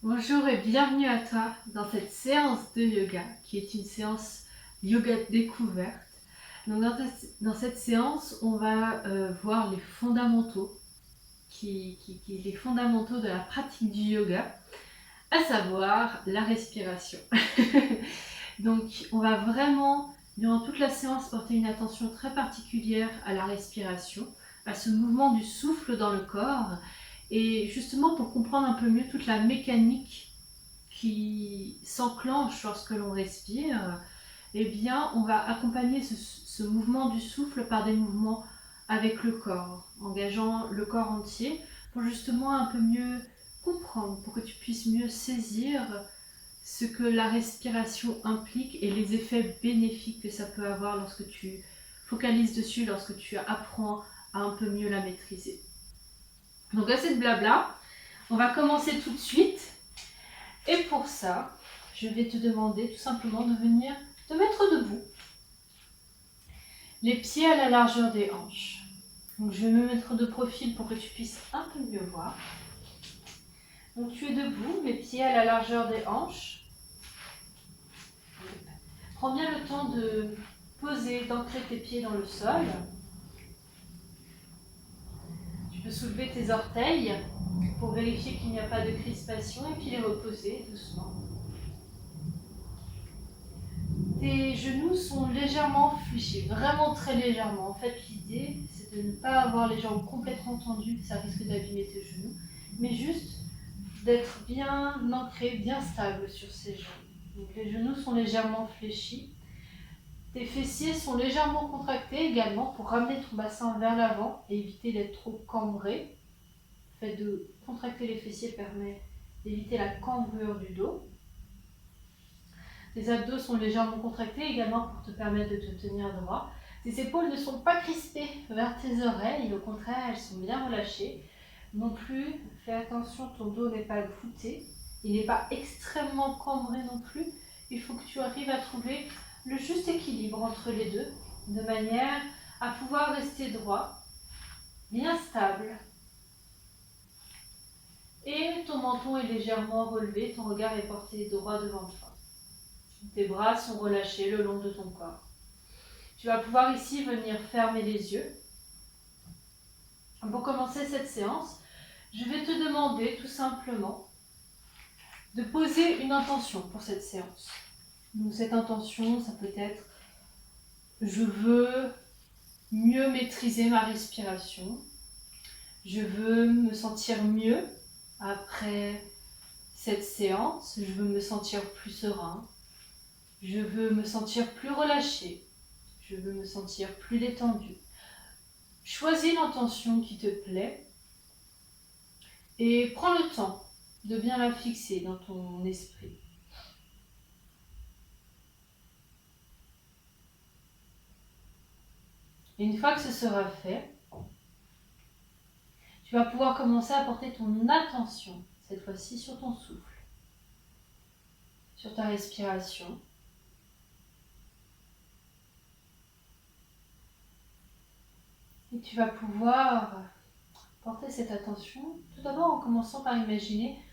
Bonjour et bienvenue à toi dans cette séance de yoga qui est une séance yoga découverte. Donc dans cette séance, on va voir les fondamentaux, les fondamentaux de la pratique du yoga, à savoir la respiration. Donc on va vraiment, durant toute la séance, porter une attention très particulière à la respiration, à ce mouvement du souffle dans le corps. Et justement pour comprendre un peu mieux toute la mécanique qui s'enclenche lorsque l'on respire, eh bien, on va accompagner ce mouvement du souffle par des mouvements avec le corps, engageant le corps entier pour justement un peu mieux comprendre, pour que tu puisses mieux saisir ce que la respiration implique et les effets bénéfiques que ça peut avoir lorsque tu focalises dessus, lorsque tu apprends à un peu mieux la maîtriser. Donc assez de blabla, on va commencer tout de suite. Et pour ça, je vais te demander tout simplement de venir te mettre debout. Les pieds à la largeur des hanches. Donc je vais me mettre de profil pour que tu puisses un peu mieux voir. Donc tu es debout, les pieds à la largeur des hanches. Prends bien le temps de poser, d'ancrer tes pieds dans le sol. Tu peux soulever tes orteils pour vérifier qu'il n'y a pas de crispation et puis les reposer doucement. Tes genoux sont légèrement fléchis, vraiment très légèrement. En fait, l'idée, c'est de ne pas avoir les jambes complètement tendues, ça risque d'abîmer tes genoux, mais juste d'être bien ancré, bien stable sur ces jambes. Donc les genoux sont légèrement fléchis. Tes fessiers sont légèrement contractés également pour ramener ton bassin vers l'avant et éviter d'être trop cambré. Le fait de contracter les fessiers permet d'éviter la cambrure du dos. Tes abdos sont légèrement contractés également pour te permettre de te tenir droit. Tes épaules ne sont pas crispées vers tes oreilles, au contraire, elles sont bien relâchées. Non plus, fais attention, ton dos n'est pas voûté, il n'est pas extrêmement cambré non plus. Il faut que tu arrives à trouver le juste équilibre entre les deux, de manière à pouvoir rester droit, bien stable. Et ton menton est légèrement relevé, ton regard est porté droit devant toi. Tes bras sont relâchés le long de ton corps. Tu vas pouvoir ici venir fermer les yeux. Pour commencer cette séance, je vais te demander tout simplement de poser une intention pour cette séance. Donc cette intention, ça peut être « Je veux mieux maîtriser ma respiration. Je veux me sentir mieux après cette séance. Je veux me sentir plus serein. Je veux me sentir plus relâché. Je veux me sentir plus détendu. » Choisis l'intention qui te plaît et prends le temps de bien la fixer dans ton esprit. Et une fois que ce sera fait, tu vas pouvoir commencer à porter ton attention, cette fois-ci sur ton souffle, sur ta respiration. Et tu vas pouvoir porter cette attention, tout d'abord en commençant par imaginer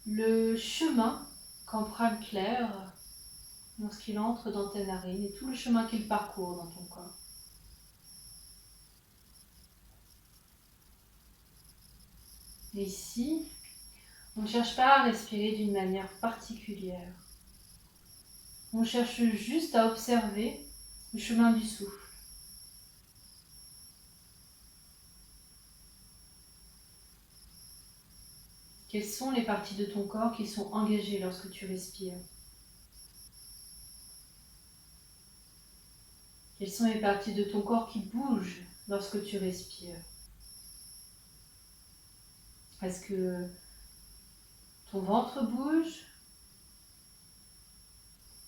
le chemin qu'emprunte l'air lorsqu'il entre dans tes narines et tout le chemin qu'il parcourt dans ton corps. Et ici, on ne cherche pas à respirer d'une manière particulière. On cherche juste à observer le chemin du souffle. Quelles sont les parties de ton corps qui sont engagées lorsque tu respires? Quelles sont les parties de ton corps qui bougent lorsque tu respires? Est-ce que ton ventre bouge?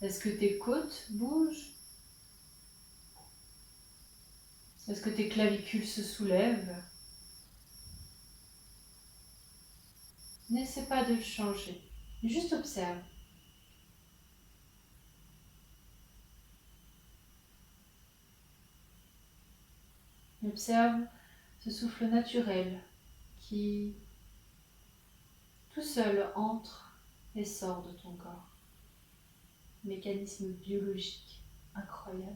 Est-ce que tes côtes bougent? Est-ce que tes clavicules se soulèvent? N'essaie pas de le changer, juste observe. Observe ce souffle naturel qui tout seul entre et sort de ton corps. Mécanisme biologique incroyable.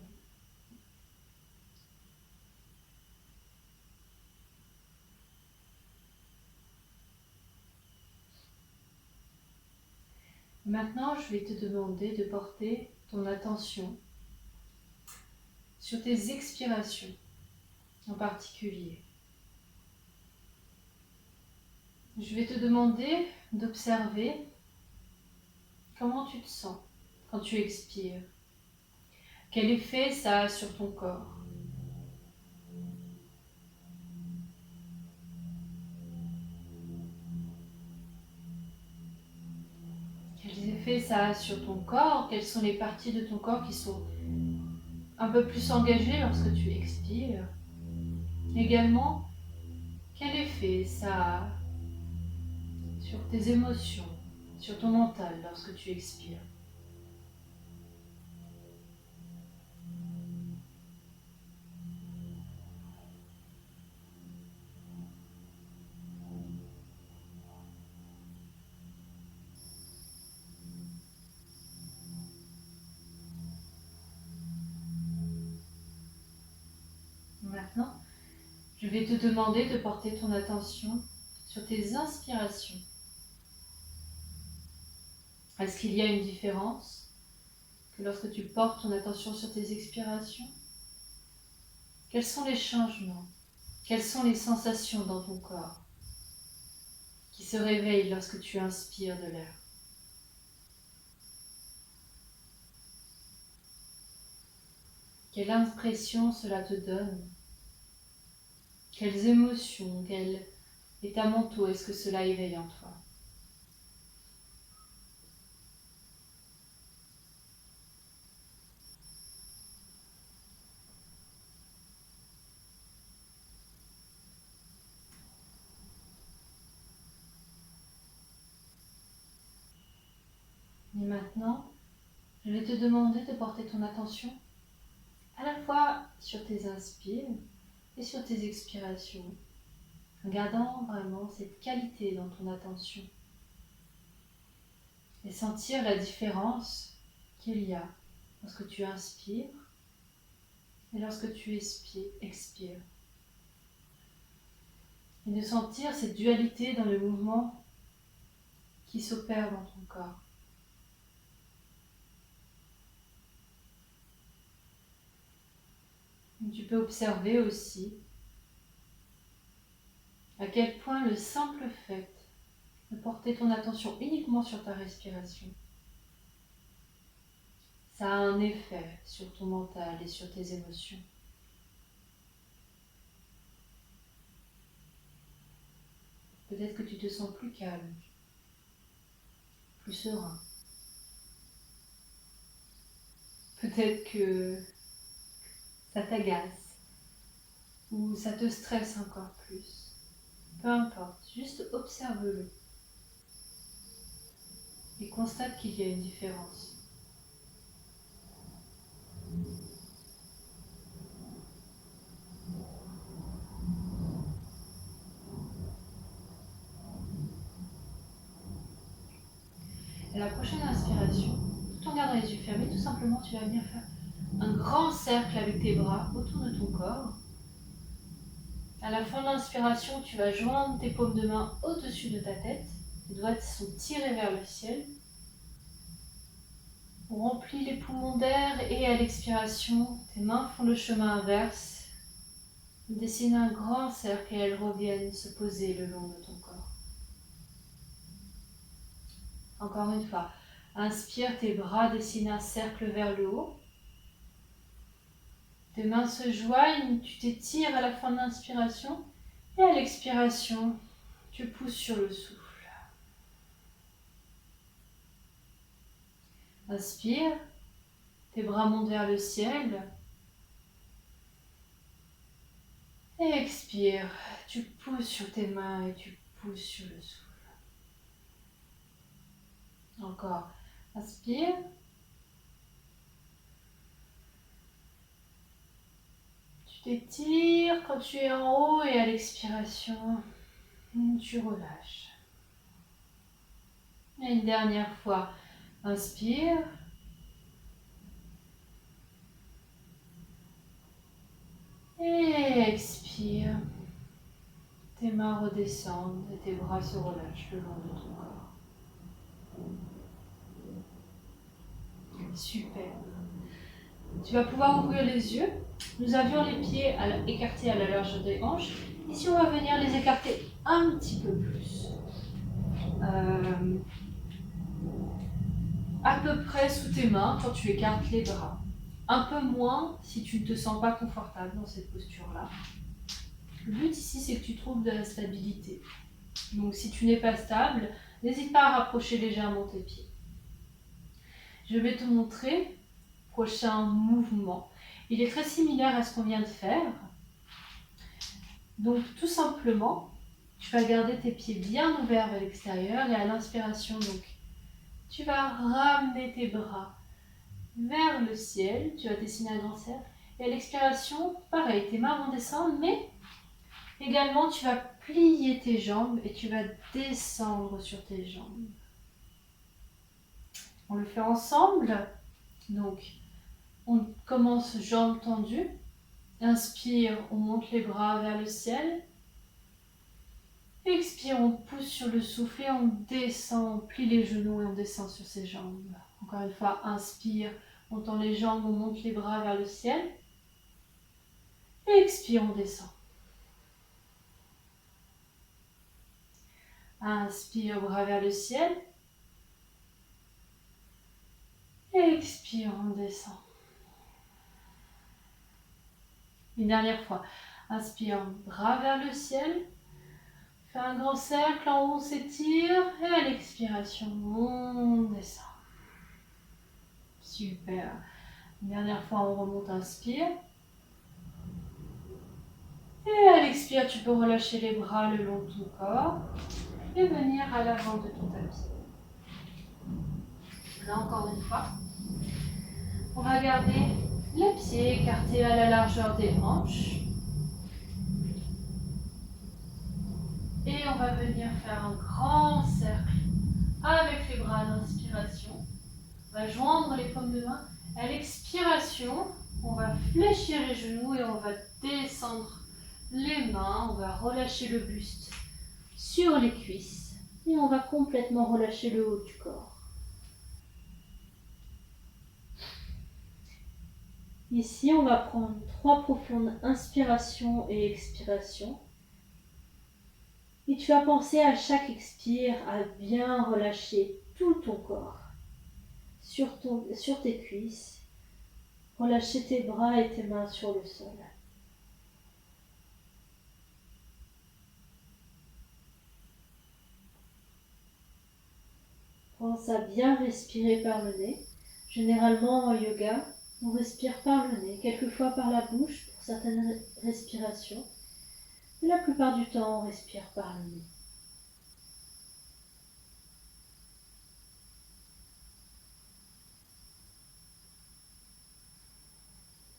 Maintenant, je vais te demander de porter ton attention sur tes expirations en particulier. Je vais te demander d'observer comment tu te sens quand tu expires. Quel effet ça a sur ton corps? Quels effets ça a sur ton corps? Quelles sont les parties de ton corps qui sont un peu plus engagées lorsque tu expires? Également, quel effet ça a sur tes émotions, sur ton mental lorsque tu expires? Maintenant, je vais te demander de porter ton attention sur tes inspirations. Est-ce qu'il y a une différence que lorsque tu portes ton attention sur tes expirations? Quels sont les changements? Quelles sont les sensations dans ton corps qui se réveillent lorsque tu inspires de l'air? Quelle impression cela te donne? Quelles émotions, quel état mentaux est-ce que cela éveille en toi? Et maintenant, je vais te demander de porter ton attention à la fois sur tes inspires et sur tes expirations, en gardant vraiment cette qualité dans ton attention et sentir la différence qu'il y a lorsque tu inspires et lorsque tu expires. Et de sentir cette dualité dans le mouvement qui s'opère dans ton corps. Tu peux observer aussi à quel point le simple fait de porter ton attention uniquement sur ta respiration, ça a un effet sur ton mental et sur tes émotions. Peut-être que tu te sens plus calme, plus serein. Peut-être que ça t'agace ou ça te stresse encore plus. Peu importe, juste observe-le et constate qu'il y a une différence. Et la prochaine inspiration, tout en gardant les yeux fermés, tout simplement tu vas venir faire un grand cercle avec tes bras autour de ton corps. À la fin de l'inspiration, tu vas joindre tes paumes de main au-dessus de ta tête. Tes doigts sont tirés vers le ciel. On remplit les poumons d'air et à l'expiration, tes mains font le chemin inverse. Dessine un grand cercle et elles reviennent se poser le long de ton corps. Encore une fois, inspire, tes bras dessinent un cercle vers le haut. Tes mains se joignent, tu t'étires à la fin de l'inspiration et à l'expiration, tu pousses sur le souffle. Inspire, tes bras montent vers le ciel. Et expire, tu pousses sur tes mains et tu pousses sur le souffle. Encore, inspire. Tu t'étires quand tu es en haut et à l'expiration, tu relâches. Et une dernière fois, inspire. Et expire. Tes mains redescendent et tes bras se relâchent le long de ton corps. Super. Tu vas pouvoir ouvrir les yeux. Nous avions les pieds écartés à la largeur des hanches. Ici, on va venir les écarter un petit peu plus. À peu près sous tes mains quand tu écartes les bras. Un peu moins si tu ne te sens pas confortable dans cette posture-là. Le but ici, c'est que tu trouves de la stabilité. Donc si tu n'es pas stable, n'hésite pas à rapprocher légèrement tes pieds. Je vais te montrer le prochain mouvement. Il est très similaire à ce qu'on vient de faire. Donc tout simplement, tu vas garder tes pieds bien ouverts vers l'extérieur et à l'inspiration, donc, tu vas ramener tes bras vers le ciel, tu vas dessiner un grand cercle. Et à l'expiration, pareil, tes mains vont descendre, mais également tu vas plier tes jambes et tu vas descendre sur tes jambes. On le fait ensemble. Donc, on commence jambes tendues. Inspire, on monte les bras vers le ciel. Expire, on pousse sur le souffle et on descend, on plie les genoux et on descend sur ses jambes. Encore une fois, inspire, on tend les jambes, on monte les bras vers le ciel. Expire, on descend. Inspire, bras vers le ciel. Expire, on descend. Une dernière fois. Inspire, bras vers le ciel. Fais un grand cercle, en haut on s'étire. Et à l'expiration, on descend. Super. Une dernière fois, on remonte, inspire. Et à l'expire, tu peux relâcher les bras le long de ton corps et venir à l'avant de ton tapis. Là, encore une fois, on va garder les pieds écartés à la largeur des hanches. Et on va venir faire un grand cercle avec les bras à l'inspiration. On va joindre les paumes de main. À l'expiration, on va fléchir les genoux et on va descendre les mains. On va relâcher le buste sur les cuisses. Et on va complètement relâcher le haut du corps. Ici, on va prendre 3 profondes inspirations et expirations. Et tu vas penser à chaque expire à bien relâcher tout ton corps. Sur tes cuisses, relâcher tes bras et tes mains sur le sol. Pense à bien respirer par le nez. Généralement en yoga, on respire par le nez, quelquefois par la bouche pour certaines respirations. Mais la plupart du temps, on respire par le nez.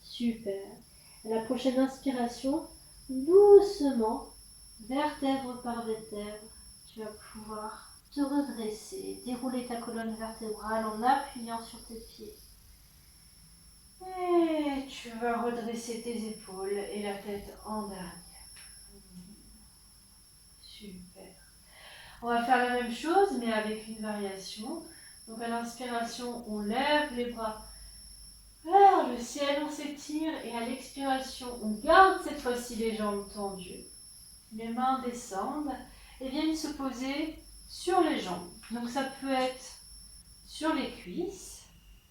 Super. À la prochaine inspiration, doucement, vertèbre par vertèbre, tu vas pouvoir te redresser, dérouler ta colonne vertébrale en appuyant sur tes pieds. Et tu vas redresser tes épaules et la tête en dernier. Super. On va faire la même chose, mais avec une variation. Donc à l'inspiration, on lève les bras vers le ciel, on s'étire. Et à l'expiration, on garde cette fois-ci les jambes tendues. Les mains descendent et viennent se poser sur les jambes. Donc ça peut être sur les cuisses,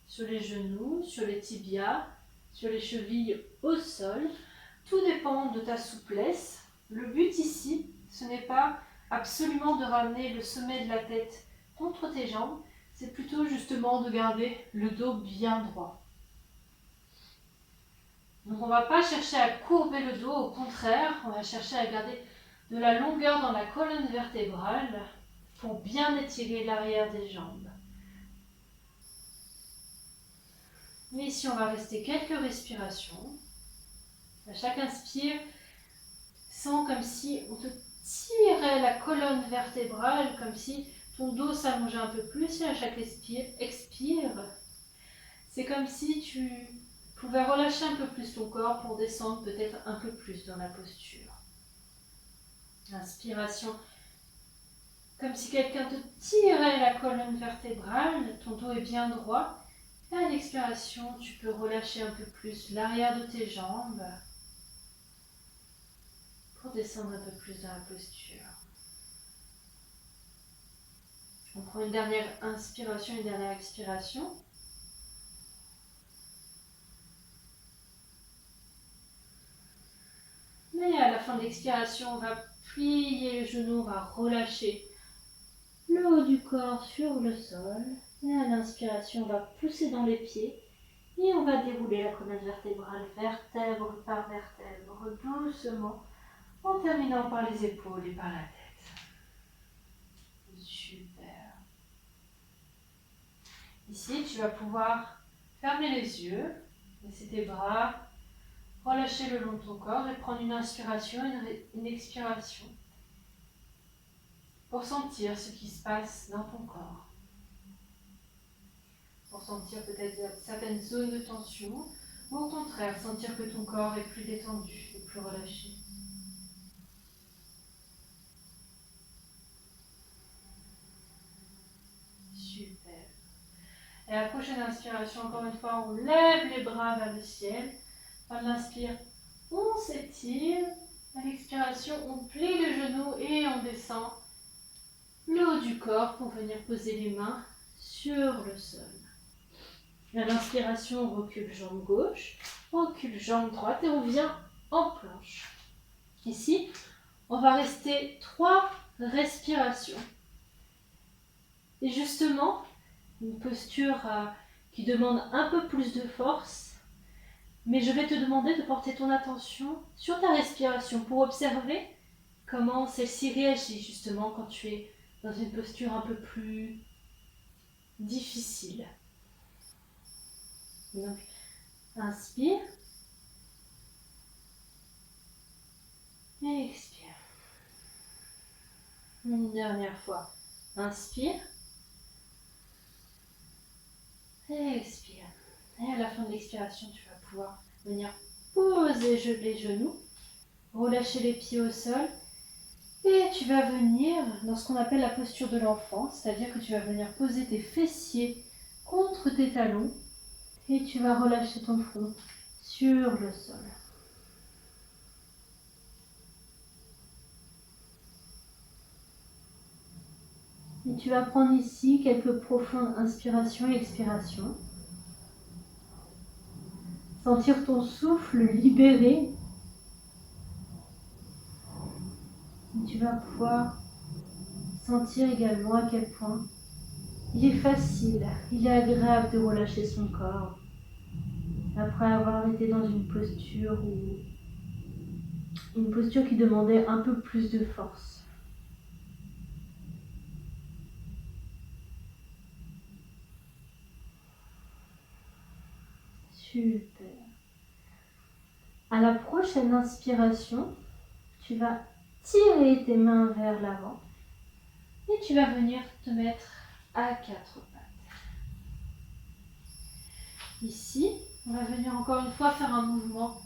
sur les genoux, sur les tibias, sur les chevilles au sol. Tout dépend de ta souplesse. Le but ici, ce n'est pas absolument de ramener le sommet de la tête contre tes jambes, c'est plutôt justement de garder le dos bien droit. Donc on ne va pas chercher à courber le dos, au contraire, on va chercher à garder de la longueur dans la colonne vertébrale pour bien étirer l'arrière des jambes. Et ici, on va rester quelques respirations. À chaque inspire, sens comme si on te tirait la colonne vertébrale, comme si ton dos s'allonge un peu plus et à chaque expire, c'est comme si tu pouvais relâcher un peu plus ton corps pour descendre peut-être un peu plus dans la posture. Inspiration, comme si quelqu'un te tirait la colonne vertébrale, ton dos est bien droit. Et à l'expiration, tu peux relâcher un peu plus l'arrière de tes jambes pour descendre un peu plus dans la posture. On prend une dernière inspiration, une dernière expiration. Et à la fin de l'expiration, on va plier les genoux, on va relâcher le haut du corps sur le sol. Et à l'inspiration, on va pousser dans les pieds. Et on va dérouler la colonne vertébrale, vertèbre par vertèbre, doucement, en terminant par les épaules et par la tête. Super. Ici, tu vas pouvoir fermer les yeux, laisser tes bras relâcher le long de ton corps et prendre une inspiration et une expiration pour sentir ce qui se passe dans ton corps. Pour sentir peut-être certaines zones de tension ou au contraire sentir que ton corps est plus détendu et plus relâché. Super. Et à la prochaine inspiration, encore une fois, on lève les bras vers le ciel. On inspire, on s'étire. À l'expiration, on plie les genoux et on descend le haut du corps pour venir poser les mains sur le sol. À l'inspiration, on recule jambe gauche, on recule jambe droite et on vient en planche. Ici, on va rester 3 respirations. Et justement, une posture qui demande un peu plus de force, mais je vais te demander de porter ton attention sur ta respiration pour observer comment celle-ci réagit justement quand tu es dans une posture un peu plus difficile. Donc, inspire et expire. Une dernière fois, inspire et expire. Et à la fin de l'expiration, tu vas pouvoir venir poser les genoux, relâcher les pieds au sol et tu vas venir dans ce qu'on appelle la posture de l'enfant, c'est-à-dire que tu vas venir poser tes fessiers contre tes talons et tu vas relâcher ton front sur le sol. Et tu vas prendre ici quelques profondes inspirations et expirations. Sentir ton souffle libéré. Et tu vas pouvoir sentir également à quel point il est facile, il est agréable de relâcher son corps après avoir été dans une posture qui demandait un peu plus de force. Super. À la prochaine inspiration, tu vas tirer tes mains vers l'avant et tu vas venir te mettre à 4 pattes. Ici, on va venir encore une fois faire un mouvement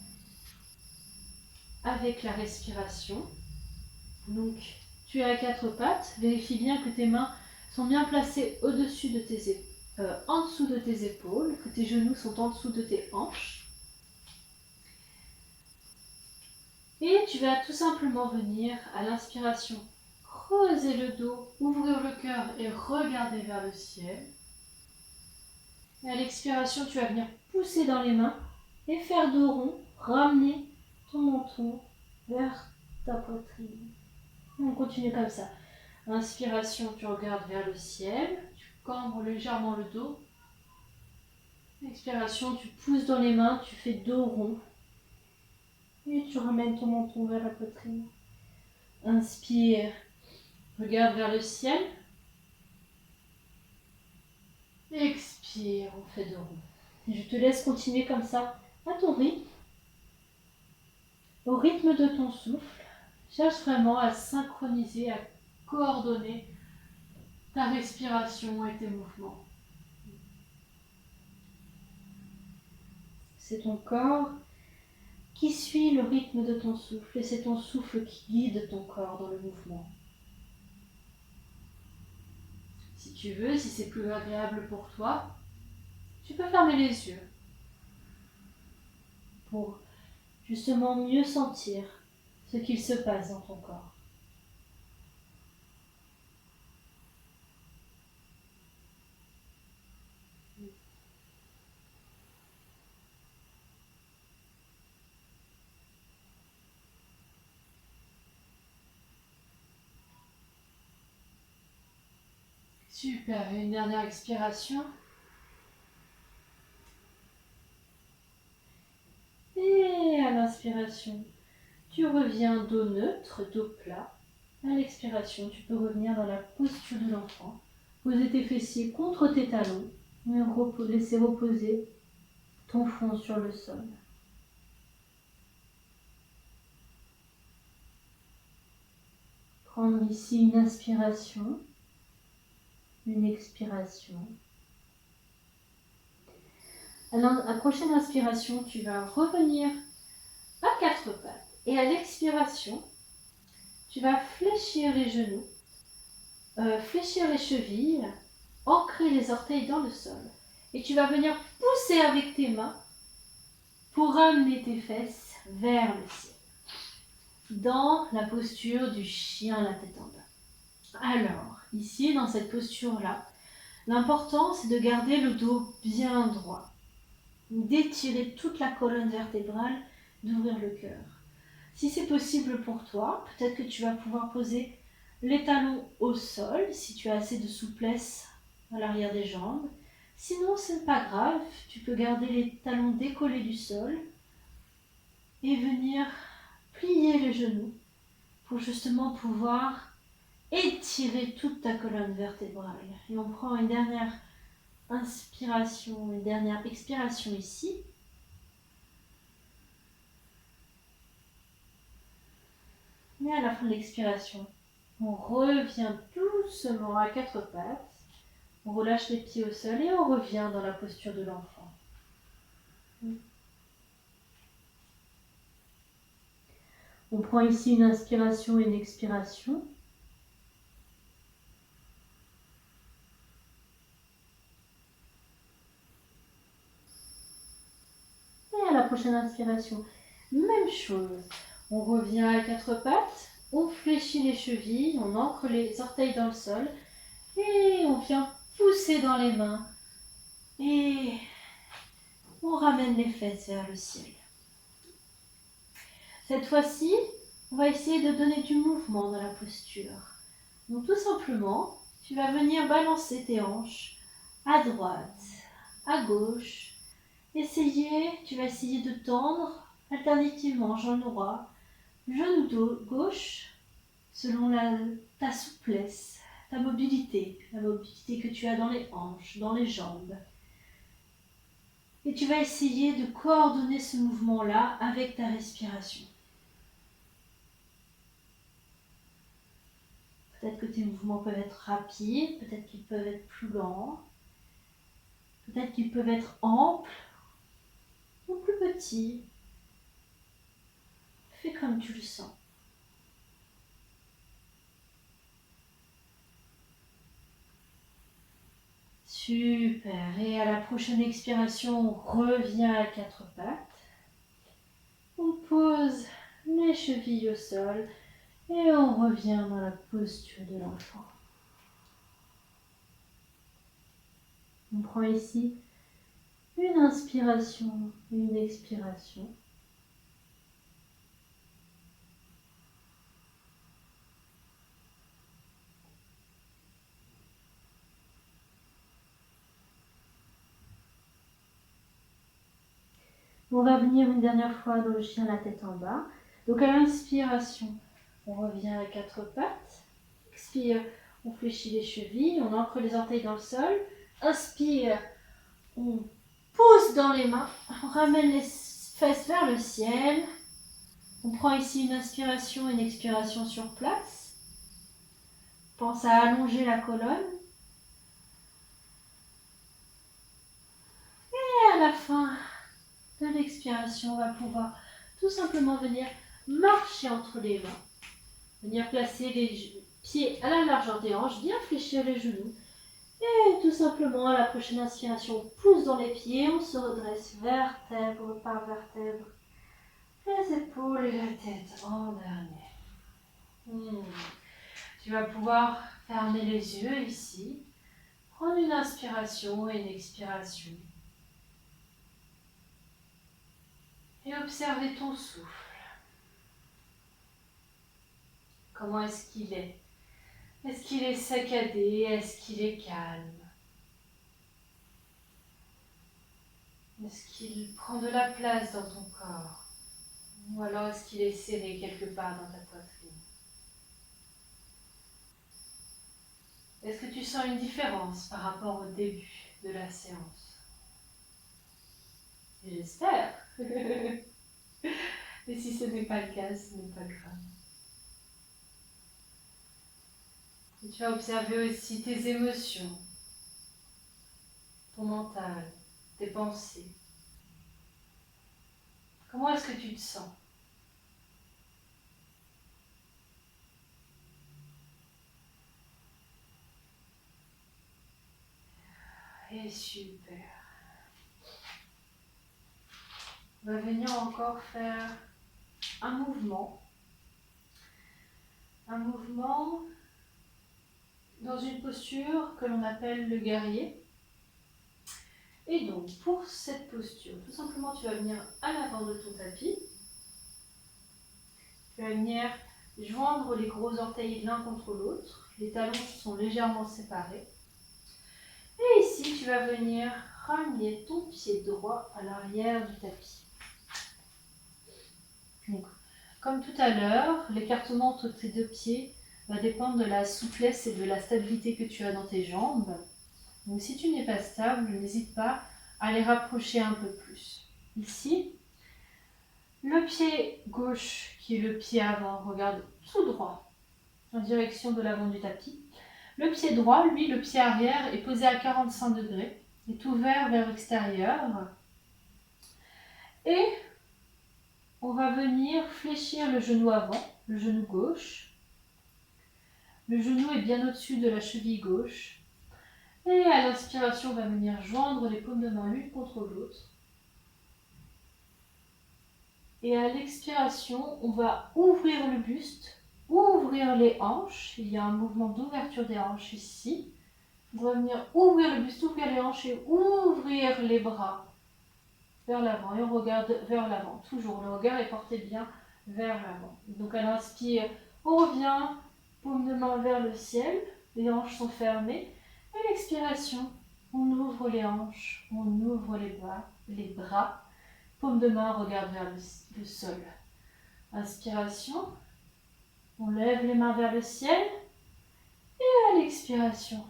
avec la respiration. Donc, tu es à 4 pattes. Vérifie bien que tes mains sont bien placées au-dessus de en dessous de tes épaules, que tes genoux sont en dessous de tes hanches. Et tu vas tout simplement venir à l'inspiration, creuser le dos, ouvrir le cœur et regarder vers le ciel. Et à l'expiration, tu vas venir pousser dans les mains et faire dos rond, ramener ton menton vers ta poitrine. On continue comme ça. Inspiration, tu regardes vers le ciel, tu cambres légèrement le dos. Expiration, tu pousses dans les mains, tu fais dos rond. Et tu ramènes ton menton vers la poitrine. Inspire, regarde vers le ciel. Expire, on fait dos rond. Et je te laisse continuer comme ça à ton rythme. Au rythme de ton souffle, cherche vraiment à synchroniser, à coordonner ta respiration et tes mouvements. C'est ton corps qui suit le rythme de ton souffle et c'est ton souffle qui guide ton corps dans le mouvement. Si tu veux, si c'est plus agréable pour toi, tu peux fermer les yeux. Pour justement mieux sentir ce qu'il se passe dans ton corps. Super, une dernière expiration. Et à l'inspiration, tu reviens dos neutre, dos plat. À l'expiration, tu peux revenir dans la posture de l'enfant. Poser tes fessiers contre tes talons et laisser reposer ton front sur le sol. Prendre ici une inspiration, une expiration. À la prochaine inspiration, tu vas revenir à quatre pattes. Et à l'expiration, tu vas fléchir les genoux, fléchir les chevilles, ancrer les orteils dans le sol. Et tu vas venir pousser avec tes mains pour ramener tes fesses vers le ciel. Dans la posture du chien la tête en bas. Alors, ici, dans cette posture-là, l'important, c'est de garder le dos bien droit, d'étirer toute la colonne vertébrale, d'ouvrir le cœur. Si c'est possible pour toi, peut-être que tu vas pouvoir poser les talons au sol, si tu as assez de souplesse à l'arrière des jambes. Sinon, c'est pas grave, tu peux garder les talons décollés du sol et venir plier les genoux pour justement pouvoir étirer toute ta colonne vertébrale. Et on prend une dernière inspiration, une dernière expiration ici. Et à la fin de l'expiration, on revient doucement à quatre pattes. On relâche les pieds au sol et on revient dans la posture de l'enfant. On prend ici une inspiration et une expiration. Et à la prochaine inspiration, même chose. On revient à quatre pattes, on fléchit les chevilles, on ancre les orteils dans le sol et on vient pousser dans les mains et on ramène les fesses vers le ciel. Cette fois-ci, on va essayer de donner du mouvement dans la posture. Donc tout simplement, tu vas venir balancer tes hanches à droite, à gauche. Tu vas essayer de tendre alternativement genou droit, genou gauche, selon ta souplesse, ta mobilité, la mobilité que tu as dans les hanches, dans les jambes. Et tu vas essayer de coordonner ce mouvement-là avec ta respiration. Peut-être que tes mouvements peuvent être rapides, peut-être qu'ils peuvent être plus lents, peut-être qu'ils peuvent être amples ou plus petits. Fais comme tu le sens. Super. Et à la prochaine expiration, on revient à quatre pattes. On pose les chevilles au sol et on revient dans la posture de l'enfant. On prend ici une inspiration et une expiration. On va venir une dernière fois dans le chien la tête en bas. Donc à l'inspiration, on revient à quatre pattes. Expire, on fléchit les chevilles, on ancre les orteils dans le sol. Inspire, on pousse dans les mains, on ramène les fesses vers le ciel. On prend ici une inspiration et une expiration sur place. Pense à allonger la colonne inspiration, on va pouvoir tout simplement venir marcher entre les mains. Venir placer les pieds à la largeur des hanches, bien fléchir les genoux. Et tout simplement, à la prochaine inspiration, on pousse dans les pieds, on se redresse vertèbre par vertèbre. Les épaules et la tête en dernier. Tu vas pouvoir fermer les yeux ici. Prendre une inspiration et une expiration. Et observer ton souffle. Comment est-ce qu'il est? Est-ce qu'il est saccadé? Est-ce qu'il est calme? Est-ce qu'il prend de la place dans ton corps? Ou alors est-ce qu'il est serré quelque part dans ta poitrine? Est-ce que tu sens une différence par rapport au début de la séance? J'espère. Et si ce n'est pas le cas, ce n'est pas grave. Et tu vas observer aussi tes émotions, ton mental, tes pensées. Comment est-ce que tu te sens? Et super. On va venir encore faire un mouvement. Un mouvement dans une posture que l'on appelle le guerrier. Et donc, pour cette posture, tout simplement, tu vas venir à l'avant de ton tapis. Tu vas venir joindre les gros orteils l'un contre l'autre. Les talons sont légèrement séparés. Et ici, tu vas venir ramener ton pied droit à l'arrière du tapis. Donc, comme tout à l'heure, l'écartement entre tes deux pieds va dépendre de la souplesse et de la stabilité que tu as dans tes jambes. Donc si tu n'es pas stable, n'hésite pas à les rapprocher un peu plus. Ici, le pied gauche, qui est le pied avant, regarde tout droit en direction de l'avant du tapis. Le pied droit, lui, le pied arrière, est posé à 45 degrés, est ouvert vers l'extérieur. Et on va venir fléchir le genou avant, le genou gauche. Le genou est bien au-dessus de la cheville gauche. Et à l'inspiration, on va venir joindre les paumes de main l'une contre l'autre. Et à l'expiration, on va ouvrir le buste, ouvrir les hanches. Il y a un mouvement d'ouverture des hanches ici. On va venir ouvrir le buste, ouvrir les hanches et ouvrir les bras vers l'avant. Et on regarde vers l'avant. Toujours, le regard est porté bien vers l'avant. Donc à l'inspire, on revient, paume de main vers le ciel. Les hanches sont fermées. À l'expiration, on ouvre les hanches, on ouvre les bras. Paume de main regarde vers le sol. Inspiration, on lève les mains vers le ciel. Et à l'expiration,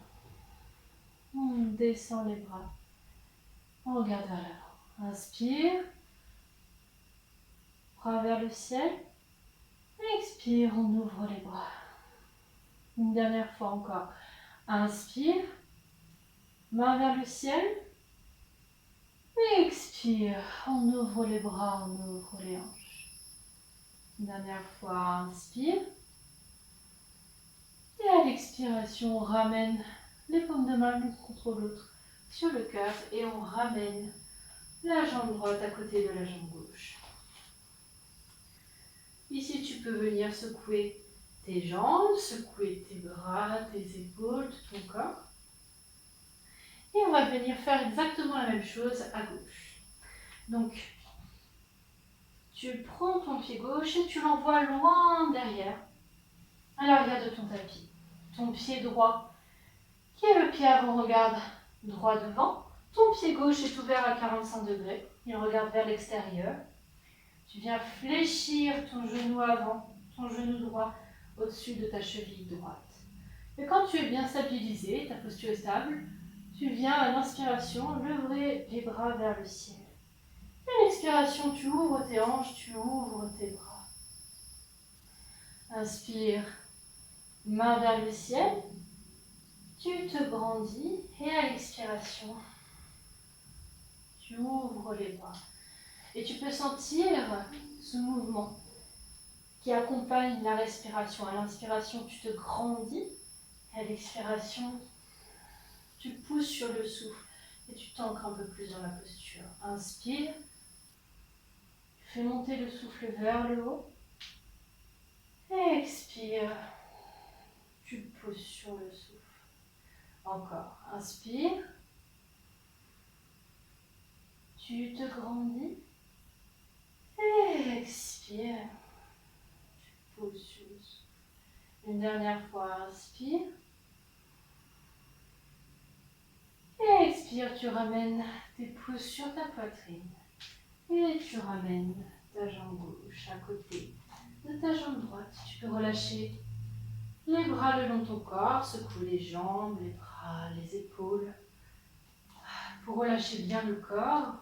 on descend les bras. On regarde vers l'avant. Inspire, bras vers le ciel. Expire, on ouvre les bras. Une dernière fois encore. Inspire, main vers le ciel. Expire, on ouvre les bras, on ouvre les hanches. Une dernière fois, inspire. Et à l'expiration, on ramène les paumes de main l'une contre l'autre sur le cœur et on ramène la jambe droite à côté de la jambe gauche. Ici, tu peux venir secouer tes jambes, secouer tes bras, tes épaules, tout ton corps. Et on va venir faire exactement la même chose à gauche. Donc, tu prends ton pied gauche et tu l'envoies loin derrière, à l'arrière de ton tapis. Ton pied droit, qui est le pied avant, regarde droit devant. Ton pied gauche est ouvert à 45 degrés. Il regarde vers l'extérieur. Tu viens fléchir ton genou avant, ton genou droit au-dessus de ta cheville droite. Et quand tu es bien stabilisé, ta posture est stable, tu viens à l'inspiration lever les bras vers le ciel. À l'expiration, tu ouvres tes hanches, tu ouvres tes bras. Inspire, main vers le ciel. Tu te grandis et à l'expiration, tu ouvres les bras. Et tu peux sentir ce mouvement qui accompagne la respiration. À l'inspiration, tu te grandis. Et à l'expiration, tu pousses sur le souffle et tu t'ancres un peu plus dans la posture. Inspire. Fais monter le souffle vers le haut. Expire. Tu pousses sur le souffle. Encore. Inspire. Tu te grandis. Expire. Tu pousses sur le souffle. Une dernière fois. Inspire. Expire. Tu ramènes tes pouces sur ta poitrine. Et tu ramènes ta jambe gauche à côté de ta jambe droite. Tu peux relâcher les bras le long de ton corps, secoue les jambes, les bras, les épaules. Pour relâcher bien le corps,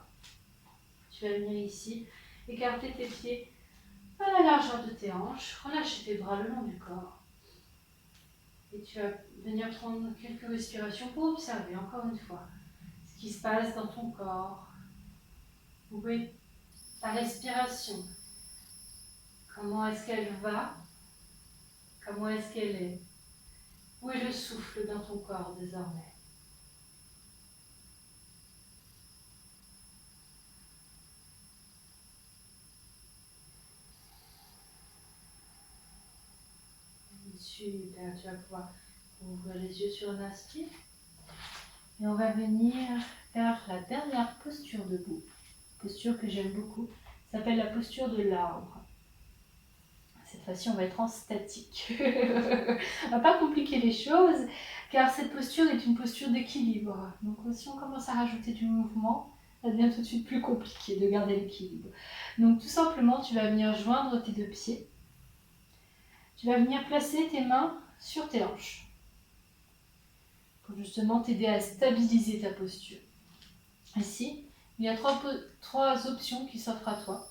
tu vas venir ici, écarter tes pieds à la largeur de tes hanches, relâcher tes bras le long du corps. Et tu vas venir prendre quelques respirations pour observer encore une fois ce qui se passe dans ton corps. Où est ta respiration? Comment est-ce qu'elle va? Comment est-ce qu'elle est? Où est le souffle dans ton corps désormais? Super, tu vas pouvoir ouvrir les yeux sur une inspire. Et on va venir faire la dernière posture debout. Posture que j'aime beaucoup. Ça s'appelle la posture de l'arbre. Cette fois-ci, on va être en statique. On va pas compliquer les choses, car cette posture est une posture d'équilibre. Donc si on commence à rajouter du mouvement, ça devient tout de suite plus compliqué de garder l'équilibre. Donc tout simplement, tu vas venir joindre tes deux pieds. Tu vas venir placer tes mains sur tes hanches pour justement t'aider à stabiliser ta posture. Ici, il y a trois options qui s'offrent à toi.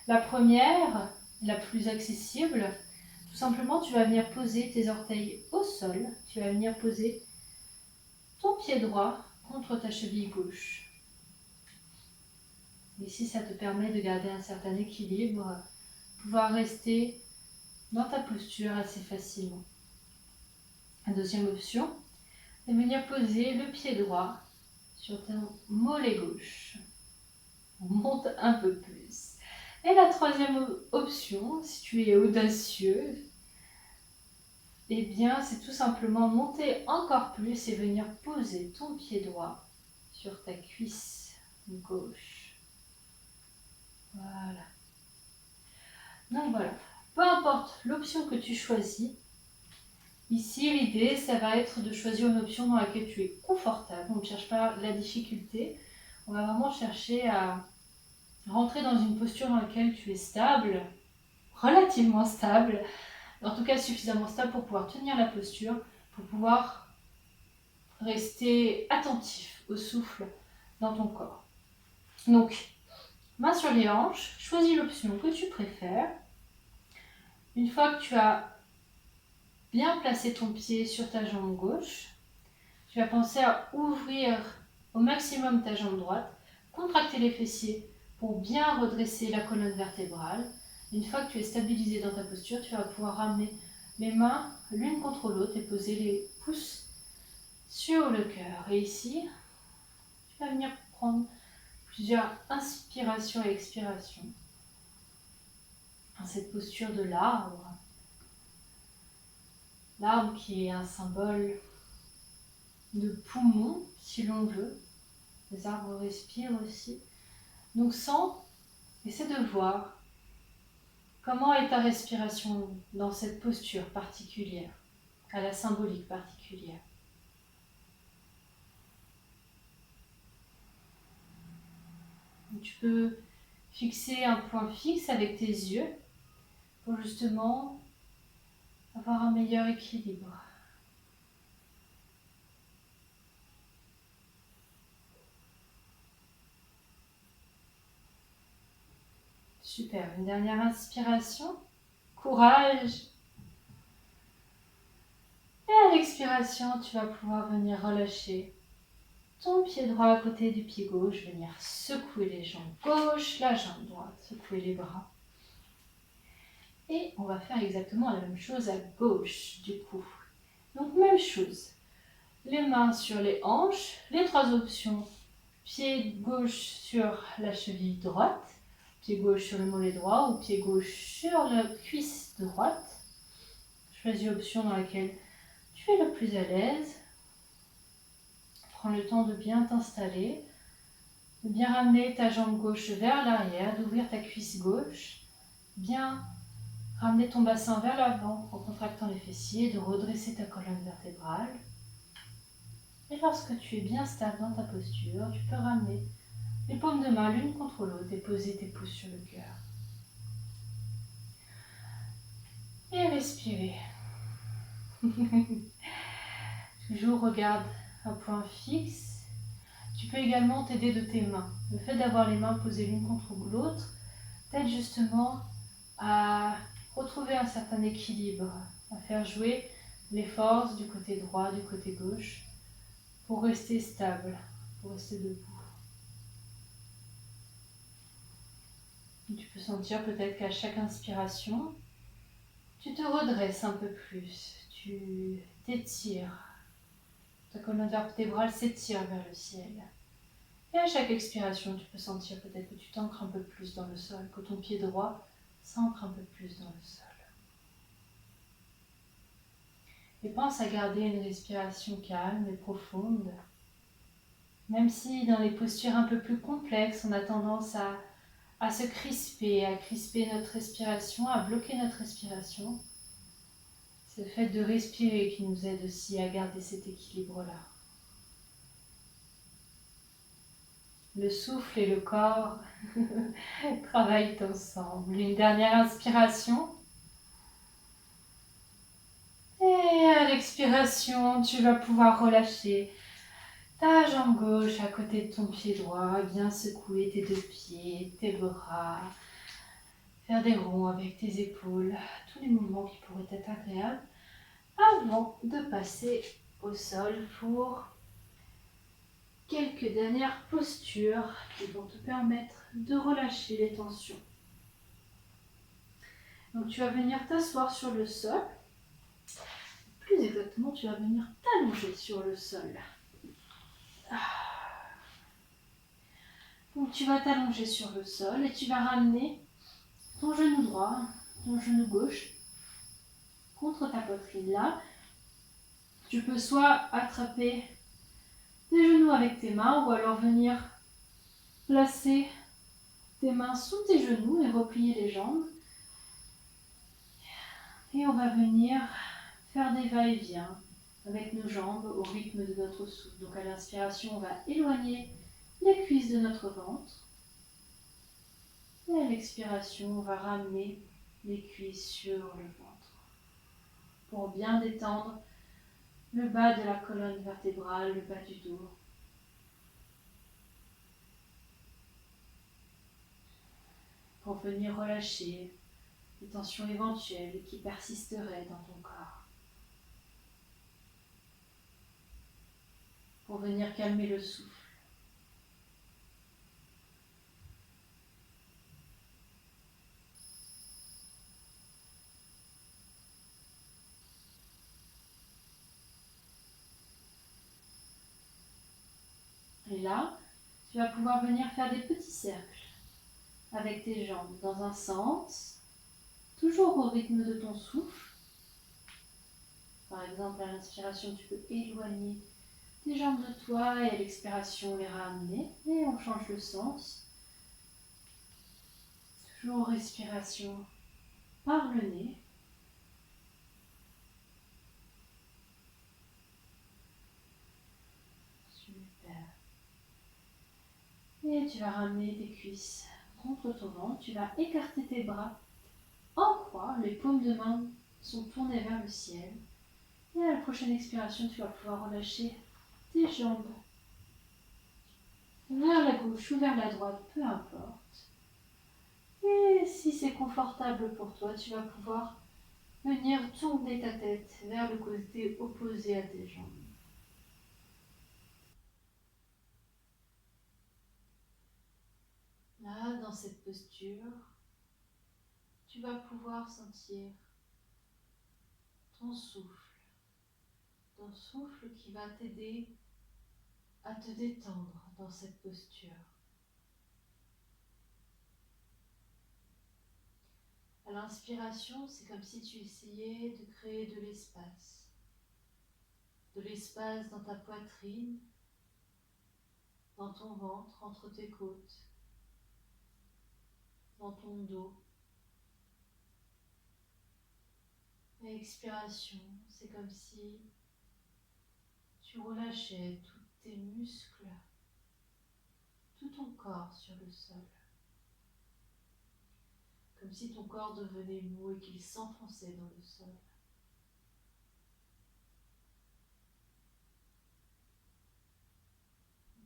La première, la plus accessible, tout simplement, tu vas venir poser tes orteils au sol. Tu vas venir poser ton pied droit contre ta cheville gauche. Ici, ça te permet de garder un certain équilibre, pouvoir rester dans ta posture assez facilement. La deuxième option, c'est venir poser le pied droit sur ton mollet gauche. On monte un peu plus. Et la troisième option, si tu es audacieux, eh bien, c'est tout simplement monter encore plus et venir poser ton pied droit sur ta cuisse gauche. Voilà. Donc voilà, peu importe l'option que tu choisis, ici l'idée, ça va être de choisir une option dans laquelle tu es confortable. On ne cherche pas la difficulté, on va vraiment chercher à rentrer dans une posture dans laquelle tu es stable, relativement stable, en tout cas suffisamment stable pour pouvoir tenir la posture, pour pouvoir rester attentif au souffle dans ton corps. Donc, main sur les hanches, choisis l'option que tu préfères. Une fois que tu as bien placé ton pied sur ta jambe gauche, tu vas penser à ouvrir au maximum ta jambe droite, contracter les fessiers pour bien redresser la colonne vertébrale. Une fois que tu es stabilisé dans ta posture, tu vas pouvoir ramener les mains l'une contre l'autre et poser les pouces sur le cœur. Et ici, tu vas venir prendre plusieurs inspirations et expirations dans cette posture de l'arbre. L'arbre qui est un symbole de poumon, si l'on veut. Les arbres respirent aussi. Donc essaie de voir comment est ta respiration dans cette posture particulière, à la symbolique particulière. Tu peux fixer un point fixe avec tes yeux pour justement avoir un meilleur équilibre. Super, une dernière inspiration, courage. Et à l'expiration, tu vas pouvoir venir relâcher ton pied droit à côté du pied gauche, venir secouer les jambes gauche, la jambe droite, secouer les bras. Et on va faire exactement la même chose à gauche du coup. Donc même chose, les mains sur les hanches, les 3 options, pied gauche sur la cheville droite, pied gauche sur le mollet droit ou pied gauche sur la cuisse droite. Choisis l'option dans laquelle tu es le plus à l'aise. Prends le temps de bien t'installer, de bien ramener ta jambe gauche vers l'arrière, d'ouvrir ta cuisse gauche, bien ramener ton bassin vers l'avant en contractant les fessiers, de redresser ta colonne vertébrale. Et lorsque tu es bien stable dans ta posture, tu peux ramener les paumes de main l'une contre l'autre et poser tes pouces sur le cœur. Et respirer. Toujours regarde un point fixe. Tu peux également t'aider de tes mains. Le fait d'avoir les mains posées l'une contre l'autre t'aide justement à retrouver un certain équilibre, à faire jouer les forces du côté droit, du côté gauche, pour rester stable, pour rester debout. Et tu peux sentir peut-être qu'à chaque inspiration, tu te redresses un peu plus, tu t'étires, ta colonne vertébrale s'étire vers le ciel. Et à chaque expiration, tu peux sentir peut-être que tu t'ancres un peu plus dans le sol, que ton pied droit s'ancre un peu plus dans le sol. Et pense à garder une respiration calme et profonde. Même si dans les postures un peu plus complexes, on a tendance à se crisper, à crisper notre respiration, à bloquer notre respiration. C'est le fait de respirer qui nous aide aussi à garder cet équilibre-là. Le souffle et le corps travaillent ensemble. Une dernière inspiration. Et à l'expiration, tu vas pouvoir relâcher ta jambe gauche à côté de ton pied droit, bien secouer tes 2 pieds, tes bras, faire des ronds avec tes épaules, tous les mouvements qui pourraient être agréables, avant de passer au sol pour quelques dernières postures qui vont te permettre de relâcher les tensions. Donc tu vas venir t'asseoir sur le sol. Plus exactement, tu vas venir t'allonger sur le sol. Donc tu vas t'allonger sur le sol et tu vas ramener ton genou droit, ton genou gauche contre ta poitrine là. Tu peux soit attraper tes genoux avec tes mains ou alors venir placer tes mains sous tes genoux et replier les jambes. Et on va venir faire des va-et-vient avec nos jambes au rythme de notre souffle. Donc à l'inspiration, on va éloigner les cuisses de notre ventre. Et à l'expiration, on va ramener les cuisses sur le ventre pour bien détendre le bas de la colonne vertébrale, le bas du dos. Pour venir relâcher les tensions éventuelles qui persisteraient dans ton corps. Pour venir calmer le souffle. Et là, tu vas pouvoir venir faire des petits cercles avec tes jambes dans un sens, toujours au rythme de ton souffle. Par exemple, à l'inspiration, tu peux éloigner tes jambes de toi et à l'expiration, les ramener. Et on change le sens. Toujours respiration par le nez. Super. Et tu vas ramener tes cuisses contre ton ventre. Tu vas écarter tes bras en croix. Les paumes de main sont tournées vers le ciel. Et à la prochaine expiration, tu vas pouvoir relâcher tes jambes vers la gauche ou vers la droite, peu importe. Et si c'est confortable pour toi, tu vas pouvoir venir tourner ta tête vers le côté opposé à tes jambes. cette posture, tu vas pouvoir sentir ton souffle qui va t'aider à te détendre dans cette posture. À l'inspiration, c'est comme si tu essayais de créer de l'espace dans ta poitrine, dans ton ventre, entre tes côtes, dans ton dos. À l'expiration, c'est comme si tu relâchais tous tes muscles, tout ton corps sur le sol. Comme si ton corps devenait mou et qu'il s'enfonçait dans le sol.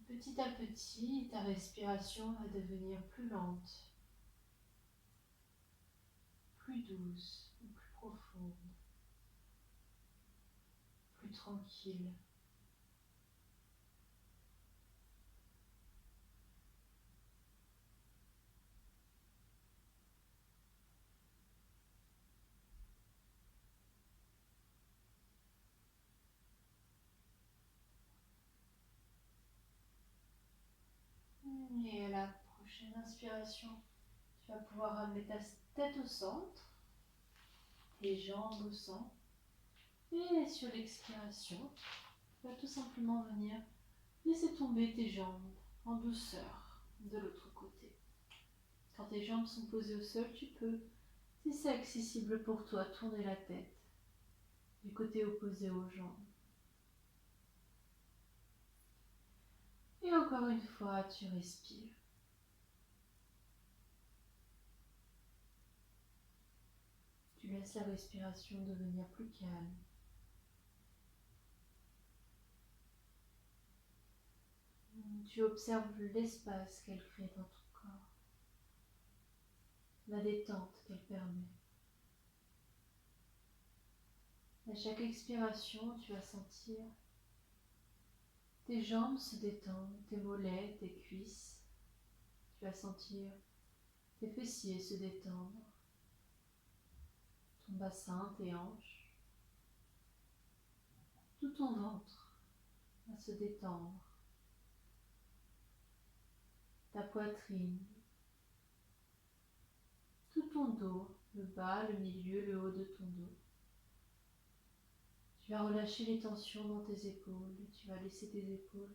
Petit à petit, ta respiration va devenir plus lente, plus douce, plus profonde, plus tranquille. Et à la prochaine inspiration, tu vas pouvoir ramener ta tête au centre, tes jambes au centre. Et sur l'expiration, tu vas tout simplement venir laisser tomber tes jambes en douceur de l'autre côté. Quand tes jambes sont posées au sol, tu peux, si c'est accessible pour toi, tourner la tête du côté opposé aux jambes. Et encore une fois, tu respires. Tu laisses la respiration devenir plus calme. Tu observes l'espace qu'elle crée dans ton corps, la détente qu'elle permet. À chaque expiration, tu vas sentir tes jambes se détendre, tes mollets, tes cuisses. Tu vas sentir tes fessiers se détendre, ton bassin, tes hanches, tout ton ventre va se détendre, ta poitrine, tout ton dos, le bas, le milieu, le haut de ton dos. Tu vas relâcher les tensions dans tes épaules, tu vas laisser tes épaules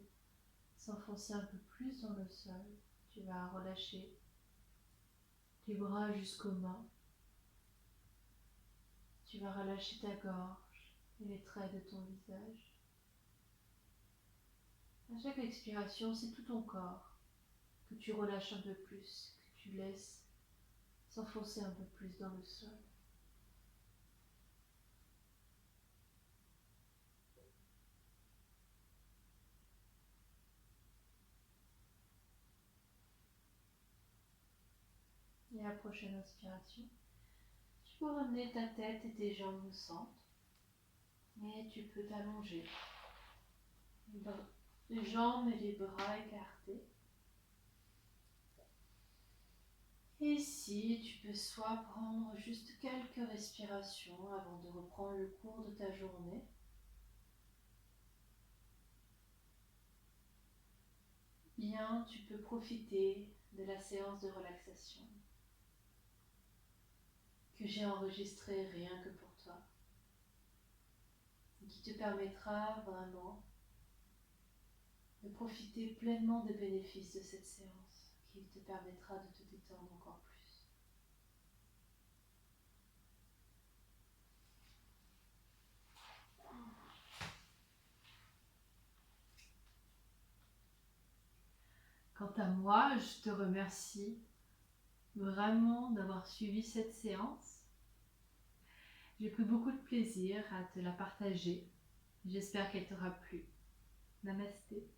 s'enfoncer un peu plus dans le sol. Tu vas relâcher tes bras jusqu'aux mains. Tu vas relâcher ta gorge et les traits de ton visage. À chaque expiration, c'est tout ton corps que tu relâches un peu plus, que tu laisses s'enfoncer un peu plus dans le sol. Et à la prochaine inspiration, tu peux ramener ta tête et tes jambes au centre. Et tu peux t'allonger. Les jambes et les bras écartés. Et ici, tu peux soit prendre juste quelques respirations avant de reprendre le cours de ta journée. Bien, tu peux profiter de la séance de relaxation que j'ai enregistrée rien que pour toi, et qui te permettra vraiment de profiter pleinement des bénéfices de cette séance, qui te permettra de te détendre encore plus. Quant à moi, je te remercie vraiment d'avoir suivi cette séance. J'ai pris beaucoup de plaisir à te la partager. J'espère qu'elle t'aura plu. Namasté.